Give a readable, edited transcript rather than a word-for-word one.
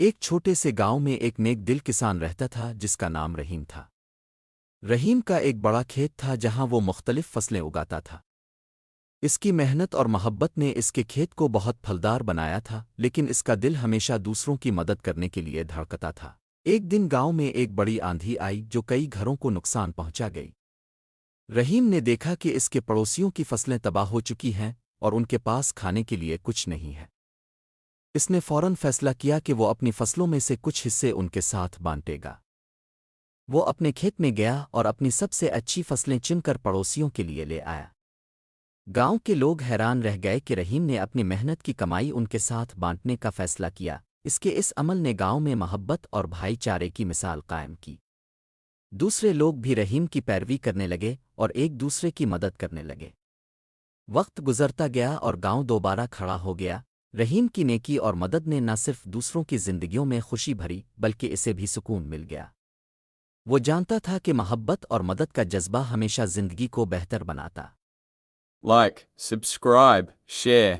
ایک چھوٹے سے گاؤں میں ایک نیک دل کسان رہتا تھا جس کا نام رحیم تھا۔ رحیم کا ایک بڑا کھیت تھا جہاں وہ مختلف فصلیں اگاتا تھا۔ اس کی محنت اور محبت نے اس کے کھیت کو بہت پھلدار بنایا تھا، لیکن اس کا دل ہمیشہ دوسروں کی مدد کرنے کے لیے دھڑکتا تھا۔ ایک دن گاؤں میں ایک بڑی آندھی آئی جو کئی گھروں کو نقصان پہنچا گئی۔ رحیم نے دیکھا کہ اس کے پڑوسیوں کی فصلیں تباہ ہو چکی ہیں اور ان کے پاس کھانے کے لیے کچھ نہیں ہے۔ اس نے فوراً فیصلہ کیا کہ وہ اپنی فصلوں میں سے کچھ حصے ان کے ساتھ بانٹے گا۔ وہ اپنے کھیت میں گیا اور اپنی سب سے اچھی فصلیں چن کر پڑوسیوں کے لیے لے آیا۔ گاؤں کے لوگ حیران رہ گئے کہ رحیم نے اپنی محنت کی کمائی ان کے ساتھ بانٹنے کا فیصلہ کیا۔ اس عمل نے گاؤں میں محبت اور بھائی چارے کی مثال قائم کی۔ دوسرے لوگ بھی رحیم کی پیروی کرنے لگے اور ایک دوسرے کی مدد کرنے لگے۔ وقت گزرتا گیا اور گاؤں دوبارہ کھڑا ہو گیا۔ رحیم کی نیکی اور مدد نے نہ صرف دوسروں کی زندگیوں میں خوشی بھری بلکہ اسے بھی سکون مل گیا۔ وہ جانتا تھا کہ محبت اور مدد کا جذبہ ہمیشہ زندگی کو بہتر بناتا۔ Like, subscribe, share.